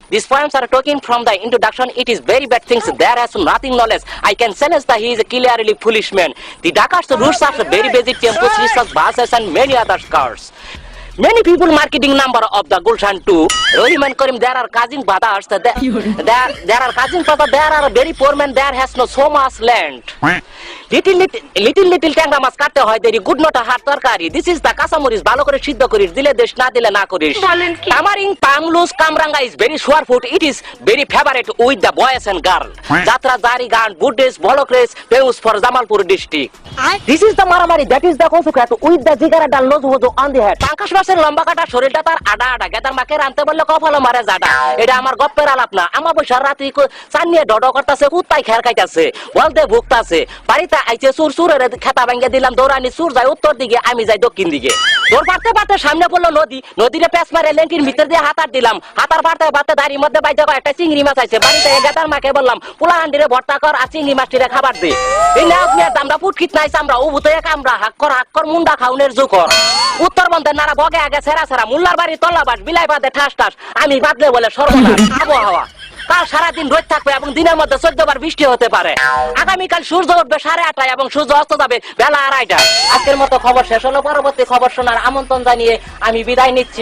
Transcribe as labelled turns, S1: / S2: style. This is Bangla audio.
S1: These poems are taken from the introduction. It is very bad things. There has nothing knowledge. I can sense that he is a clearly foolish man. The Dakar's roots are very basic tempos, research, buses and many other cars. Many people marketing number of the Gulshan 2. Rahim and Karim, there are cousin brothers. There are cousin brothers. There are very poor men. There has no so much land. Little ট্যাংরা মাছ কাটতে হয় দেরি গুড নট হার তরকারি দিস ইজ দা কাঁচামরিচ ভালো করে সিদ্ধ করিস দিলে দেশ না দিলে না করিস কামারিং পামলুস kamranga is very sour food it is very favourite with the boys and girl jatra jari gaan বুডেস বলক্রেস famous for Jamalpur district this is the maramari that is the কনসুক্রাত উইথ দা জিগারা dal nose was on the head pangas মাছের লম্বা কাটা শরীরটা তার আডা আডা গেদার মাকে রানতে বললে কপালে মারে জাডা এটা আমার গপ্পের আলাপ না আমা বৈশার রাত্রি চান নিয়ে ডড করতেছে কুত্তাই খের খাইতাছে বলতে ভুগতাছে বাড়িতে আইছে সুর সুরের খেতা ভাঙ্গে দিলাম দৌড়ানি সুর যায় উত্তর দিকে আমি যাই দক্ষিণ দিকে দৌড় পারতে পারতে সামনে পড়লো নদী নদীরে প্যাঁচ মারে লেঙ্কির ভিতর দিয়ে হাতার দিলাম হাতার পারতে পারতে দাঁড়ির মধ্যে বাইতে একটা চিংড়ি মাছ আছে বাড়িতে গেদার মাকে বললাম পোলা হান্ডিরে ভর্তা কর আর চিংড়ি মাছটিরে খাবার দে এই না আপনি দামরা ফুটকিত নাই চামড়া উভুতে কামড়া হাক কর মুন্ডা খাউনের জোকর উত্তরবঙ্গের নারা বগে আগে সেরা সেরা মুল্লার বাড়ি তল্লাবাস বিলাই বাদে ঠাস ঠাস আমি বাদলে বলে সর্বনাশ আবহাওয়া কাল সারাদিন রোদ থাকবে এবং দিনের মধ্যে 14 বার বৃষ্টি হতে পারে আগামীকাল সূর্য উঠবে 8:30 এবং সূর্য অস্ত যাবে বেলা 2:30 আজকের মতো খবর শেষ হলো পরবর্তী খবর শোনার আমন্ত্রণ জানিয়ে আমি বিদায় নিচ্ছি।